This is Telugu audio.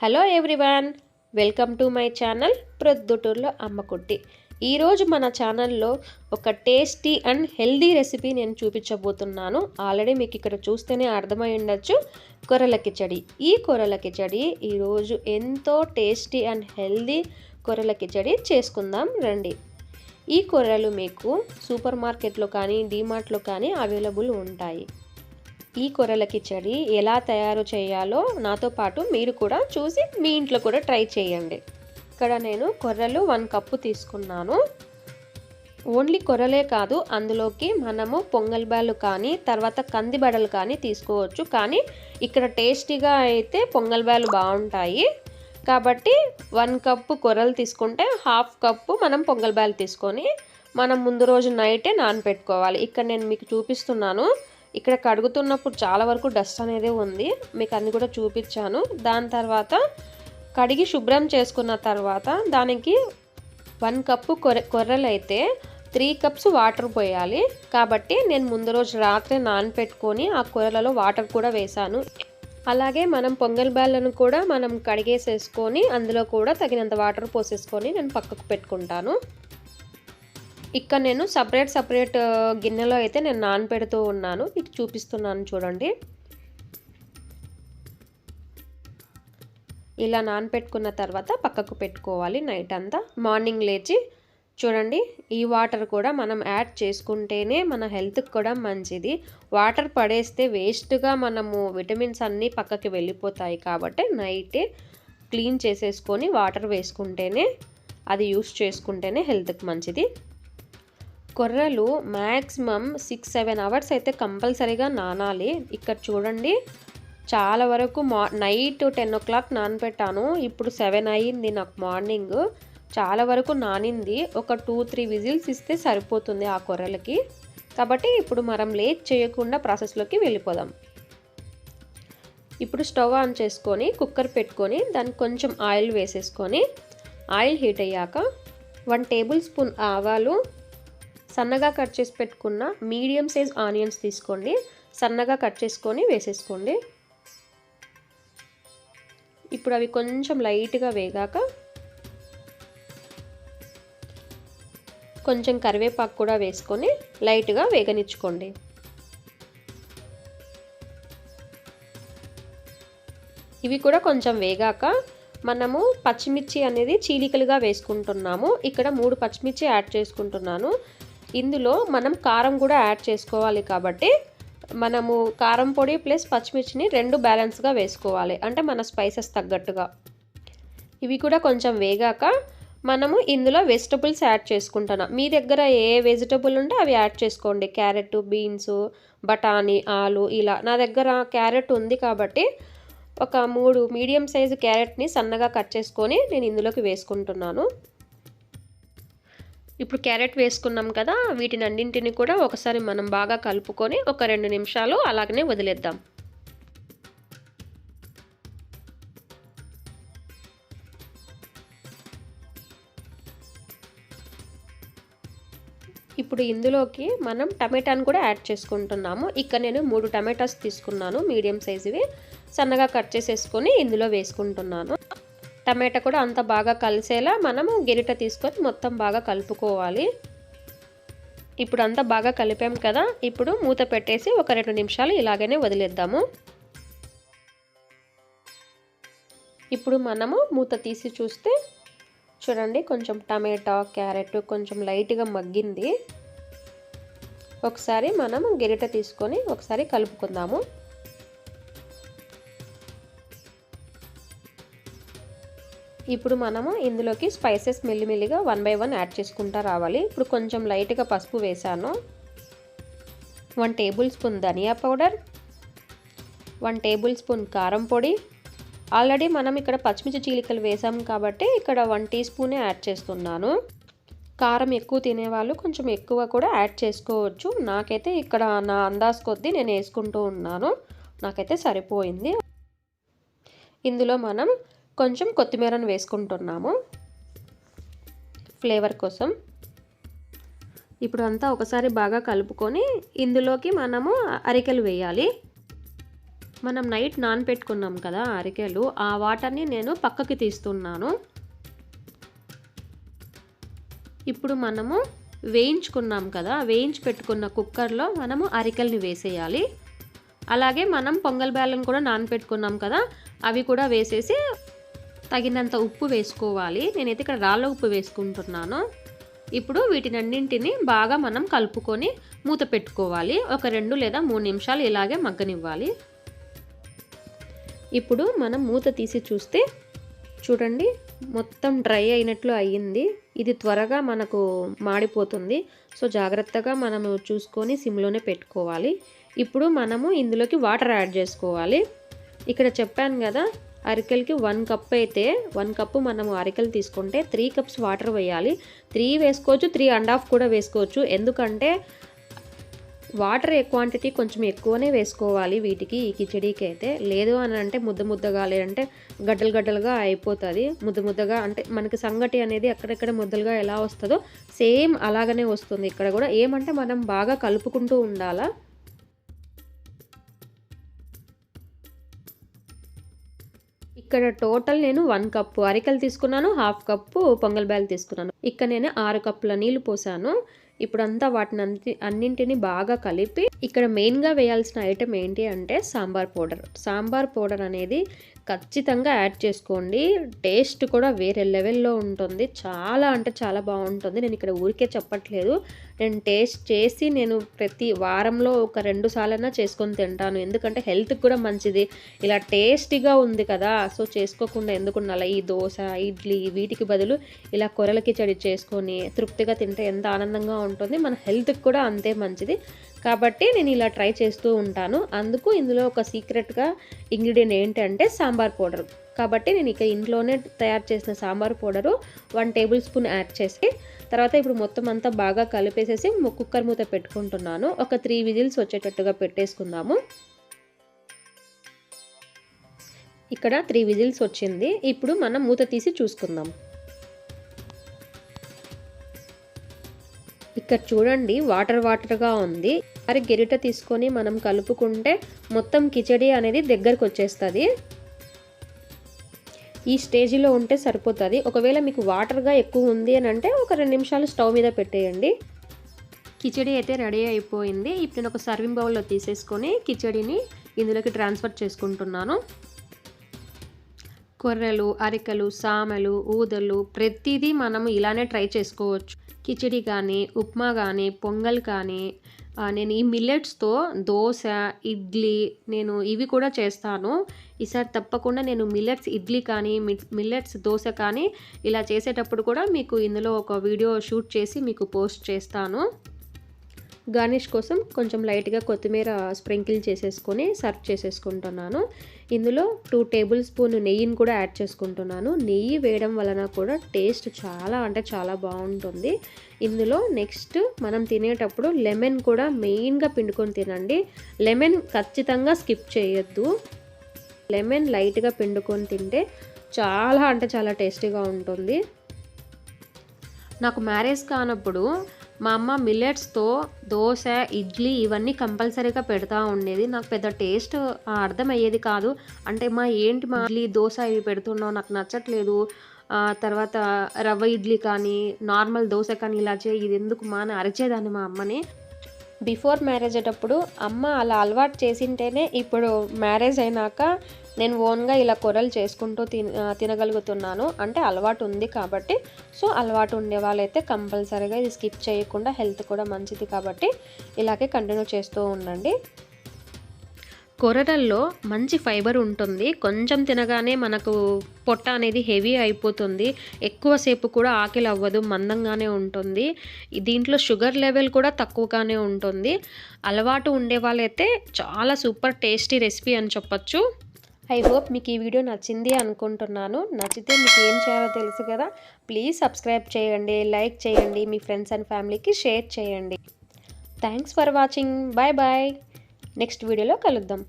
Hello everyone, welcome to my channel ప్రొద్దుటూరులో అమ్మకుట్టి. ఈరోజు మన ఛానల్లో ఒక టేస్టీ అండ్ హెల్దీ రెసిపీ నేను చూపించబోతున్నాను. ఆల్రెడీ మీకు ఇక్కడ చూస్తేనే అర్థమై ఉండొచ్చు, కొర్రల కిచడి. ఈ కొర్రల కిచడి ఈరోజు ఎంతో టేస్టీ అండ్ హెల్దీ కొర్రల కిచడి చేసుకుందాం రండి. ఈ కొర్రలు మీకు సూపర్ మార్కెట్లో కానీ డీమార్ట్లో కానీ అవైలబుల్ ఉంటాయి. ఈ కొర్రల కిచడి ఎలా తయారు చేయాలో నాతో పాటు మీరు కూడా చూసి మీ ఇంట్లో కూడా ట్రై చేయండి. ఇక్కడ నేను కొర్రలు 1 కప్పు తీసుకున్నాను. ఓన్లీ కొర్రలే కాదు, అందులోకి మనము పొంగల్ బ్యాళ్ళు కానీ తర్వాత కంది బడలు కానీ తీసుకోవచ్చు. కానీ ఇక్కడ టేస్టీగా అయితే పొంగల్ బ్యాళ్ళు బాగుంటాయి కాబట్టి 1 కప్పు కొర్రలు తీసుకుంటే 1/2 కప్పు మనం పొంగల్ బ్యాళ్ళు తీసుకొని మనం ముందు రోజు నైటే నానబెట్టుకోవాలి. ఇక్కడ నేను మీకు చూపిస్తున్నాను. ఇక్కడ కడుగుతున్నప్పుడు చాలా వరకు డస్ట్ అనేది ఉంది, మీకు అన్ని కూడా చూపించాను. దాని తర్వాత కడిగి శుభ్రం చేసుకున్న తర్వాత దానికి 1 కప్పు కొర్రలు అయితే 3 కప్స్ వాటర్ పోయాలి. కాబట్టి నేను ముందు రోజు రాత్రి నానపెట్టుకొని ఆ కొర్రలలో వాటర్ కూడా వేసాను. అలాగే మనం పొంగల్ బ్యాళ్ళను కూడా మనం కడిగేసేసుకొని అందులో కూడా తగినంత వాటర్ పోసేసుకొని నేను పక్కకు పెట్టుకుంటాను. ఇక్కడ నేను సపరేట్ గిన్నెలో అయితే నేను నానపెడుతూ ఉన్నాను, మీకు చూపిస్తున్నాను చూడండి. ఇలా నానపెట్టుకున్న తర్వాత పక్కకు పెట్టుకోవాలి నైట్ అంతా. మార్నింగ్ లేచి చూడండి, ఈ వాటర్ కూడా మనం యాడ్ చేసుకుంటేనే మన హెల్త్కి కూడా మంచిది. వాటర్ పడేస్తే వేస్ట్గా మనము విటమిన్స్ అన్నీ పక్కకి వెళ్ళిపోతాయి. కాబట్టి నైటే క్లీన్ చేసేసుకొని వాటర్ వేసుకుంటేనే, అది యూస్ చేసుకుంటేనే హెల్త్కి మంచిది. కొర్రలు మ్యాక్సిమం 6-7 అవర్స్ అయితే కంపల్సరీగా నానాలి. ఇక్కడ చూడండి, చాలా వరకు నైట్ 10 o'clock నానబెట్టాను, ఇప్పుడు 7 అయ్యింది నాకు మార్నింగ్. చాలా వరకు నానింది. ఒక 2-3 విజిల్స్ ఇస్తే సరిపోతుంది ఆ కొర్రలకి. కాబట్టి ఇప్పుడు మనం లేట్ చేయకుండా ప్రాసెస్లోకి వెళ్ళిపోదాం. ఇప్పుడు స్టవ్ ఆన్ చేసుకొని కుక్కర్ పెట్టుకొని దానికి కొంచెం ఆయిల్ వేసేసుకొని, ఆయిల్ హీట్ అయ్యాక 1 టేబుల్ స్పూన్ ఆవాలు, సన్నగా కట్ చేసి పెట్టుకున్న మీడియం సైజ్ ఆనియన్స్ తీసుకోండి, సన్నగా కట్ చేసుకొని వేసేసుకోండి. ఇప్పుడు అవి కొంచెం లైట్గా వేగాక కొంచెం కరివేపాకు కూడా వేసుకొని లైట్గా వేగనిచ్చుకోండి. ఇవి కూడా కొంచెం వేగాక మనము పచ్చిమిర్చి అనేది చీలికలుగా వేసుకుంటున్నాము. ఇక్కడ 3 పచ్చిమిర్చి యాడ్ చేసుకుంటున్నాను. ఇందులో మనం కారం కూడా యాడ్ చేసుకోవాలి కాబట్టి మనము కారం పొడి ప్లస్ పచ్చిమిర్చిని 2 బ్యాలెన్స్గా వేసుకోవాలి, అంటే మన స్పైసెస్ తగ్గట్టుగా. ఇవి కూడా కొంచెం వేగాక మనము ఇందులో వెజిటబుల్స్ యాడ్ చేసుకుంటున్నాం. మీ దగ్గర ఏ వెజిటబుల్ ఉంటే అవి యాడ్ చేసుకోండి. క్యారెట్, బీన్స్, బఠానీ, ఆలు ఇలా. నా దగ్గర క్యారెట్ ఉంది కాబట్టి ఒక 3 మీడియం సైజు క్యారెట్ని సన్నగా కట్ చేసుకొని నేను ఇందులోకి వేసుకుంటున్నాను. ఇప్పుడు క్యారెట్ వేసుకున్నాం కదా, వీటిని అన్నింటిని కూడా ఒకసారి మనం బాగా కలుపుకొని ఒక 2 నిమిషాలు అలాగనే వదిలేద్దాం. ఇప్పుడు ఇందులోకి మనం టమాటాను కూడా యాడ్ చేసుకుంటున్నాము. ఇక్కడ నేను 3 టమాటాస్ తీసుకున్నాను, మీడియం సైజువి, సన్నగా కట్ చేసేసుకొని ఇందులో వేసుకుంటున్నాను. టమాటా కూడా అంత బాగా కలిసేలా మనము గరిటె తీసుకొని మొత్తం బాగా కలుపుకోవాలి. ఇప్పుడు అంతా బాగా కలిపాం కదా, ఇప్పుడు మూత పెట్టేసి ఒక 2 నిమిషాలు ఇలాగనే వదిలేద్దాము. ఇప్పుడు మనము మూత తీసి చూస్తే చూడండి, కొంచెం టమాటా, క్యారెట్ కొంచెం లైట్గా మగ్గింది. ఒకసారి మనము గరిటె తీసుకొని ఒకసారి కలుపుకుందాము. ఇప్పుడు మనము ఇందులోకి స్పైసెస్ మెల్లిమెల్లిగా 1 by 1 యాడ్ చేసుకుంటూ రావాలి. ఇప్పుడు కొంచెం లైట్గా పసుపు వేసాను, 1 టేబుల్ స్పూన్ ధనియా పౌడర్, 1 టేబుల్ స్పూన్ కారం పొడి. ఆల్రెడీ మనం ఇక్కడ పచ్చిమిర్చి చీలికలు వేసాం కాబట్టి ఇక్కడ 1 టీ స్పూనే యాడ్ చేస్తున్నాను. కారం ఎక్కువ తినేవాళ్ళు కొంచెం ఎక్కువ కూడా యాడ్ చేసుకోవచ్చు. నాకైతే ఇక్కడ నా అందాజు కొద్దీ నేను వేసుకుంటూ ఉన్నాను, నాకైతే సరిపోయింది. ఇందులో మనం కొంచెం కొత్తిమీరను వేసుకుంటున్నాము ఫ్లేవర్ కోసం. ఇప్పుడు అంతా ఒకసారి బాగా కలుపుకొని ఇందులోకి మనము అరికెలు వేయాలి. మనం నైట్ నానబెట్టుకున్నాం కదా అరికెలు, ఆ వాటర్ని నేను పక్కకి తీస్తున్నాను. ఇప్పుడు మనము వేయించుకున్నాం కదా, వేయించి పెట్టుకున్న కుక్కర్లో మనము అరికెల్ని వేసేయాలి. అలాగే మనం పొంగల్ బ్యాళ్ళను కూడా నానబెట్టుకున్నాం కదా, అవి కూడా వేసేసి తగినంత ఉప్పు వేసుకోవాలి. నేనైతే ఇక్కడ రాళ్ళ ఉప్పు వేసుకుంటున్నాను. ఇప్పుడు వీటినన్నింటిని బాగా మనం కలుపుకొని మూత పెట్టుకోవాలి. ఒక 2 లేదా 3 నిమిషాలు ఇలాగే మగ్గనివ్వాలి. ఇప్పుడు మనం మూత తీసి చూస్తే చూడండి, మొత్తం డ్రై అయినట్లు అయ్యింది. ఇది త్వరగా మనకు మాడిపోతుంది. సో జాగ్రత్తగా మనము చూసుకొని సిమ్లోనే పెట్టుకోవాలి. ఇప్పుడు మనము ఇందులోకి వాటర్ యాడ్ చేసుకోవాలి. ఇక్కడ చెప్పాను కదా, అరికెలకి 1 కప్ అయితే 1 కప్పు మనము అరికెలు తీసుకుంటే 3 కప్స్ వాటర్ వేయాలి. 3 వేసుకోవచ్చు, 3.5 కూడా వేసుకోవచ్చు. ఎందుకంటే వాటర్ క్వాంటిటీ కొంచెం ఎక్కువనే వేసుకోవాలి వీటికి, ఈ కిచడీకి అయితే. లేదు అని అంటే ముద్దగా, లేదంటే గడ్డలుగా అయిపోతుంది. ముద్దగా అంటే మనకి సంగటి అనేది అక్కడెక్కడ ముద్దలుగా ఎలా వస్తుందో సేమ్ అలాగనే వస్తుంది ఇక్కడ కూడా. ఏమంటే మనం బాగా కలుపుకుంటూ ఉండాలా. ఇక్కడ టోటల్ నేను 1 కప్పు అరికెలు తీసుకున్నాను, 1/2 కప్పు పొంగల్ బ్యాల్ తీసుకున్నాను. ఇక్కడ నేను 6 కప్పుల నీళ్లు పోసాను. ఇప్పుడంతా వాటిని అన్నింటినీ బాగా కలిపి ఇక్కడ మెయిన్గా వేయాల్సిన ఐటెం ఏంటి అంటే సాంబార్ పౌడర్. సాంబార్ పౌడర్ అనేది ఖచ్చితంగా యాడ్ చేసుకోండి. టేస్ట్ కూడా వేరే లెవెల్లో ఉంటుంది. చాలా అంటే చాలా బాగుంటుంది. నేను ఇక్కడ ఊరికే చెప్పట్లేదు, నేను టేస్ట్ చేసి నేను ప్రతి వారంలో ఒక 2 సార్లైనా చేసుకొని తింటాను. ఎందుకంటే హెల్త్కి కూడా మంచిది. ఇలా టేస్టీగా ఉంది కదా, సో చేసుకోకుండా ఎందుకు ఉండాలి. ఈ దోశ, ఇడ్లీ వీటికి బదులు ఇలా కొరల కిచడి చేసుకొని తృప్తిగా తింటే ఎంత ఆనందంగా ఉంటుంది. మన హెల్త్కి కూడా అంతే మంచిది. కాబట్టి నేను ఇలా ట్రై చేస్తూ ఉంటాను. అందుకు ఇందులో ఒక సీక్రెట్గా ఇంగ్రీడియంట్ ఏంటంటే సాంబార్ పౌడర్. కాబట్టి నేను ఇక ఇంట్లోనే తయారు చేసిన sambar powder 1 table spoon add చేసి తర్వాత ఇప్పుడు మొత్తం అంతా బాగా కలిపేసేసి కుక్కర్ మూత పెట్టుకుంటున్నాను. ఒక 3 విజిల్స్ వచ్చేటట్టుగా పెట్టేసుకుందాము. ఇక్కడ 3 విజిల్స్ వచ్చింది. ఇప్పుడు మనం మూత తీసి చూసుకుందాం. ఇక్కడ చూడండి, వాటర్గా ఉంది. మరి గెరిట తీసుకొని మనం కలుపుకుంటే మొత్తం కిచడీ అనేది దగ్గరకు వచ్చేస్తుంది. ఈ స్టేజ్లో ఉంటే సరిపోతుంది. ఒకవేళ మీకు వాటర్గా ఎక్కువ ఉంది అని అంటే ఒక 2 నిమిషాలు స్టవ్ మీద పెట్టేయండి. కిచడీ అయితే రెడీ అయిపోయింది. ఇప్పుడు నేను ఒక సర్వింగ్ బౌల్లో తీసేసుకొని కిచడీని ఇందులోకి ట్రాన్స్ఫర్ చేసుకుంటున్నాను. కొర్రలు, అరికెలు, సామెలు, ఊదలు ప్రతిదీ మనము ఇలానే ట్రై చేసుకోవచ్చు. కిచడీ కానీ, ఉప్మా కానీ, పొంగల్ కానీ. నేను ఈ మిల్లెట్స్తో దోశ, ఇడ్లీ నేను ఇవి కూడా చేస్తాను. ఈసారి తప్పకుండా నేను మిల్లెట్స్ ఇడ్లీ కానీ, మిల్లెట్స్ దోశ కానీ ఇలా చేసేటప్పుడు కూడా మీకు ఇందులో ఒక వీడియో షూట్ చేసి మీకు పోస్ట్ చేస్తాను. గార్నిష్ కోసం కొంచెం లైట్గా కొత్తిమీర స్ప్రింకిల్ చేసేసుకొని సర్వ్ చేసేసుకుంటున్నాను. ఇందులో 2 టేబుల్ స్పూన్ నెయ్యిని కూడా యాడ్ చేసుకుంటున్నాను. నెయ్యి వేయడం వలన కూడా టేస్ట్ చాలా అంటే చాలా బాగుంటుంది. ఇందులో నెక్స్ట్ మనం తినేటప్పుడు లెమన్ కూడా మెయిన్గా పిండుకొని తినండి. లెమన్ ఖచ్చితంగా స్కిప్ చేయొద్దు. లెమన్ లైట్గా పిండుకొని తింటే చాలా అంటే చాలా టేస్టీగా ఉంటుంది. నాకు మ్యారేజ్ కానప్పుడు మా అమ్మ మిల్లెట్స్తో దోశ, ఇడ్లీ ఇవన్నీ కంపల్సరీగా పెడతా ఉండేది. నాకు పెద్ద టేస్ట్ అర్థమయ్యేది కాదు. అంటే ఏంటి మా ఇడ్లీ, దోశ ఇవి పెడుతున్నావు, నాకు నచ్చట్లేదు. తర్వాత రవ్వ ఇడ్లీ కానీ, నార్మల్ దోశ కానీ ఇలా చేయి, ఇది ఎందుకు మా అని అరిచేదాన్ని మా అమ్మని. బిఫోర్ మ్యారేజ్ అయ్యేటప్పుడు అమ్మ అలా అలవాటు చేసింటేనే ఇప్పుడు మ్యారేజ్ అయినాక నేను ఓన్గా ఇలా కొరలు చేసుకుంటూ తినగలుగుతున్నాను. అంటే అలవాటు ఉంది కాబట్టి. సో అలవాటు ఉండే వాళ్ళైతే కంపల్సరీగా ఇది స్కిప్ చేయకుండా, హెల్త్ కూడా మంచిది కాబట్టి ఇలాగే కంటిన్యూ చేస్తూ ఉండండి. కొర్రలలో మంచి ఫైబర్ ఉంటుంది. కొంచెం తినగానే మనకు పొట్ట అనేది హెవీ అయిపోతుంది. ఎక్కువసేపు కూడా ఆకలి అవ్వదు, మందంగానే ఉంటుంది. దీంట్లో షుగర్ లెవెల్ కూడా తక్కువగానే ఉంటుంది. అలవాటు ఉండే వాళ్ళైతే చాలా సూపర్ టేస్టీ రెసిపీ అని చెప్పొచ్చు. ఐ హోప్ మీకు ఈ వీడియో నచ్చింది అనుకుంటున్నాను. నచ్చితే మీకు ఏం చేయాలో తెలుసు కదా, ప్లీజ్ సబ్స్క్రైబ్ చేయండి, లైక్ చేయండి, మీ ఫ్రెండ్స్ అండ్ ఫ్యామిలీకి షేర్ చేయండి. Thanks for watching. Bye bye. Next వీడియోలో కలుద్దాం.